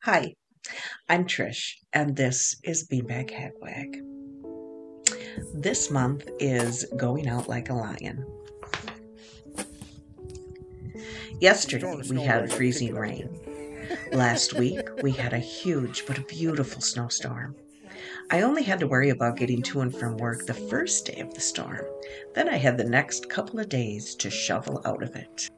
Hi, I'm Trish, and this is Beanbag Hagwag. This month is Going Out Like a Lion. Yesterday, we had freezing rain. Last week, we had a huge but beautiful snowstorm. I only had to worry about getting to and from work the first day of the storm. Then I had the next couple of days to shovel out of it.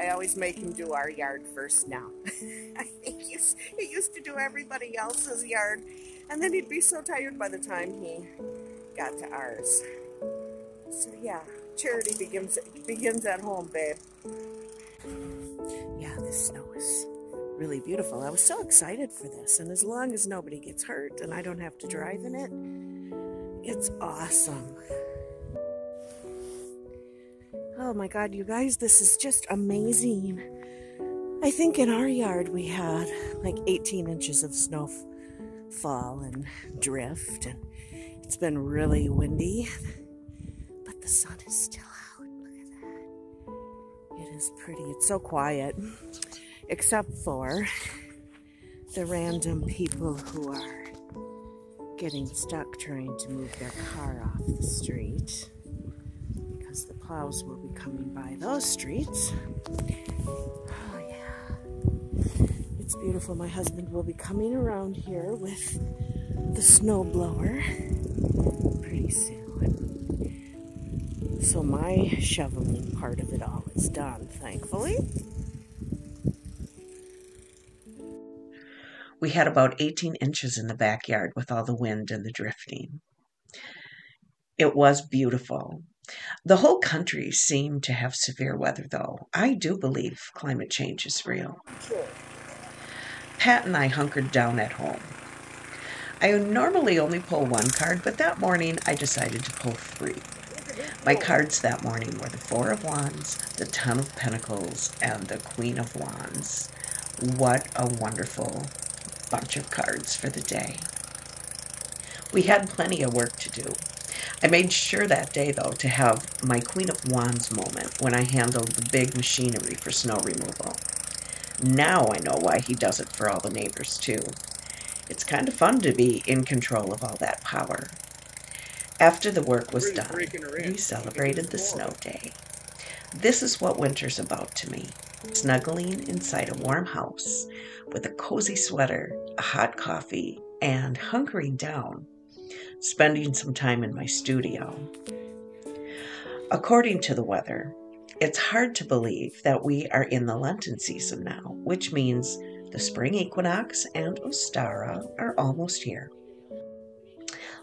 I always make him do our yard first now. I think he used to do everybody else's yard, and then he'd be so tired by the time he got to ours. So yeah, charity begins at home, babe. Yeah, this snow is really beautiful. I was so excited for this, and as long as nobody gets hurt and I don't have to drive in it, it's awesome. Oh my God, you guys, this is just amazing. I think in our yard we had like 18 inches of snowfall and drift, and it's been really windy, but the sun is still out. Look at that. It is pretty. It's so quiet, except for the random people who are getting stuck trying to move their car off the street, because the plows will be coming by those streets. Oh yeah, it's beautiful. My husband will be coming around here with the snow blower pretty soon. So my shoveling part of it all is done, thankfully. We had about 18 inches in the backyard with all the wind and the drifting. It was beautiful. The whole country seemed to have severe weather, though. I do believe climate change is real. Pat and I hunkered down at home. I normally only pull one card, but that morning I decided to pull three. My cards that morning were the Four of Wands, the Ten of Pentacles, and the Queen of Wands. What a wonderful bunch of cards for the day. We had plenty of work to do. I made sure that day, though, to have my Queen of Wands moment when I handled the big machinery for snow removal. Now I know why he does it for all the neighbors, too. It's kind of fun to be in control of all that power. After the work was done, we celebrated the snow day. This is what winter's about to me. Snuggling inside a warm house with a cozy sweater, a hot coffee, and hunkering down, spending some time in my studio. According to the weather, it's hard to believe that we are in the Lenten season now, which means the spring equinox and Ostara are almost here.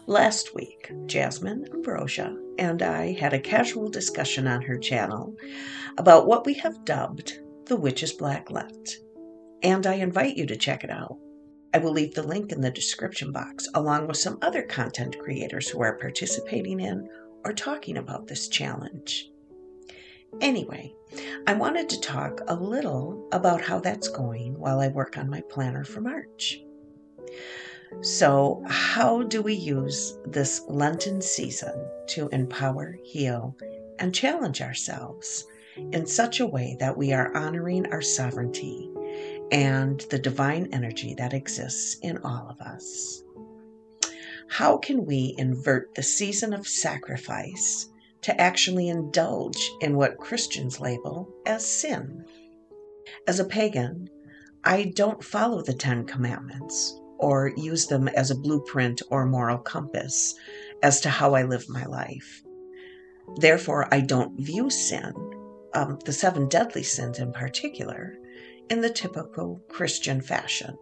Last week, Jasmyne Ambrosia and I had a casual discussion on her channel about what we have dubbed the WitchesBlackLent, and I invite you to check it out. I will leave the link in the description box, along with some other content creators who are participating in or talking about this challenge. Anyway, I wanted to talk a little about how that's going while I work on my planner for March. So, how do we use this Lenten season to empower, heal, and challenge ourselves in such a way that we are honoring our sovereignty and the divine energy that exists in all of us? How can we invert the season of sacrifice to actually indulge in what Christians label as sin? As a pagan, I don't follow the Ten Commandments or use them as a blueprint or moral compass as to how I live my life. Therefore, I don't view sin, the seven deadly sins in particular, in the typical Christian fashion.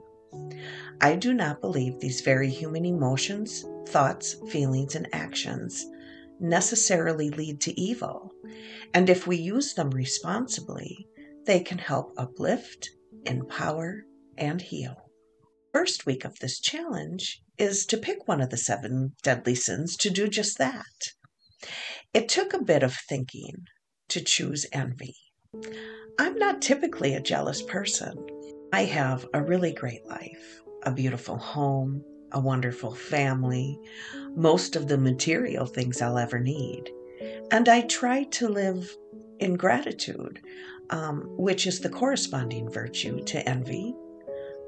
I do not believe these very human emotions, thoughts, feelings, and actions necessarily lead to evil, and if we use them responsibly, they can help uplift, empower, and heal. First week of this challenge is to pick one of the seven deadly sins to do just that. It took a bit of thinking to choose envy. I'm not typically a jealous person. I have a really great life, a beautiful home, a wonderful family, most of the material things I'll ever need. And I try to live in gratitude, which is the corresponding virtue to envy.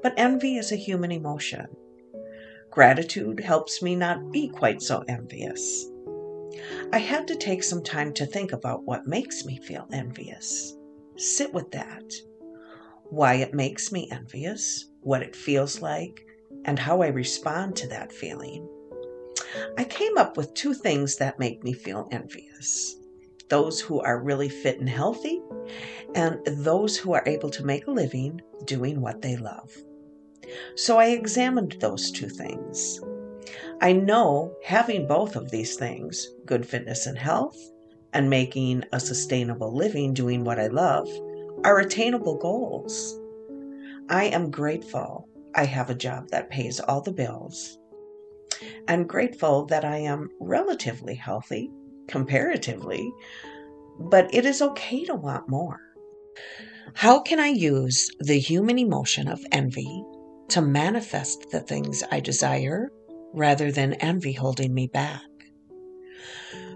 But envy is a human emotion. Gratitude helps me not be quite so envious. I had to take some time to think about what makes me feel envious. Sit with that. Why it makes me envious, what it feels like, and how I respond to that feeling. I came up with 2 things that make me feel envious. Those who are really fit and healthy, and those who are able to make a living doing what they love. So I examined those 2 things. I know having both of these things, good fitness and health, and making a sustainable living doing what I love, are attainable goals. I am grateful I have a job that pays all the bills. I'm grateful that I am relatively healthy, comparatively, but it is okay to want more. How can I use the human emotion of envy to manifest the things I desire rather than envy holding me back?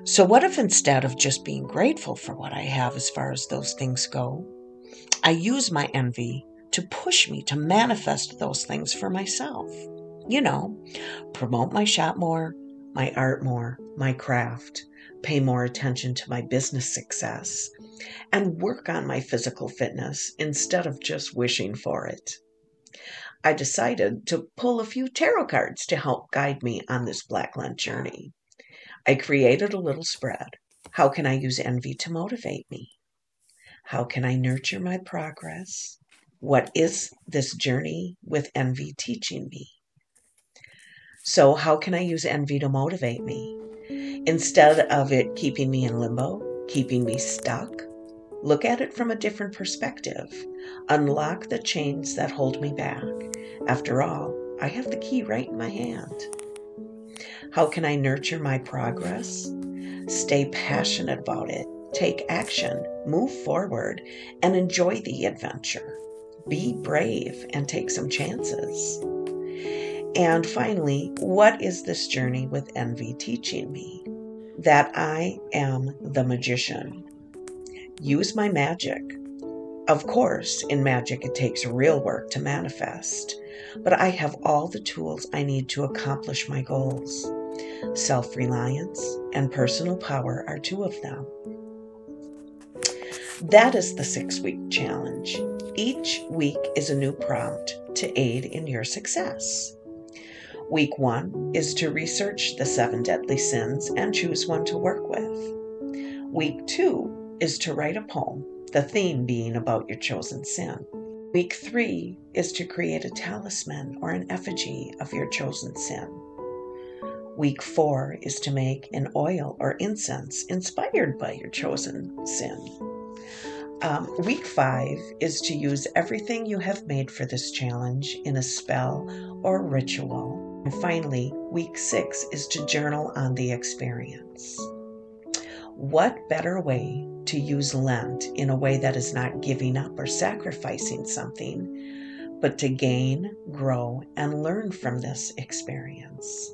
So what if instead of just being grateful for what I have as far as those things go, I use my envy to push me to manifest those things for myself? Promote my shop more, my art more, my craft, pay more attention to my business success, and work on my physical fitness instead of just wishing for it. I decided to pull a few tarot cards to help guide me on this Black Lent journey. I created a little spread. How can I use envy to motivate me? How can I nurture my progress? What is this journey with envy teaching me? So how can I use envy to motivate me? Instead of it keeping me in limbo, keeping me stuck, look at it from a different perspective. Unlock the chains that hold me back. After all, I have the key right in my hand. How can I nurture my progress? Stay passionate about it. Take action, move forward, and enjoy the adventure. Be brave and take some chances. And finally, what is this journey with envy teaching me? That I am the magician. Use my magic. Of course, in magic, it takes real work to manifest, but I have all the tools I need to accomplish my goals. Self-reliance and personal power are 2 of them. That is the 6-week challenge. Each week is a new prompt to aid in your success. Week 1 is to research the 7 deadly sins and choose one to work with. Week 2 is to write a poem, the theme being about your chosen sin. Week 3 is to create a talisman or an effigy of your chosen sin. Week 4 is to make an oil or incense inspired by your chosen sin. Week 5 is to use everything you have made for this challenge in a spell or ritual. And finally, week 6 is to journal on the experience. What better way to use Lent in a way that is not giving up or sacrificing something, but to gain, grow, and learn from this experience?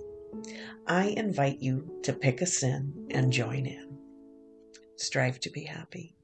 I invite you to pick a sin and join in. Strive to be happy.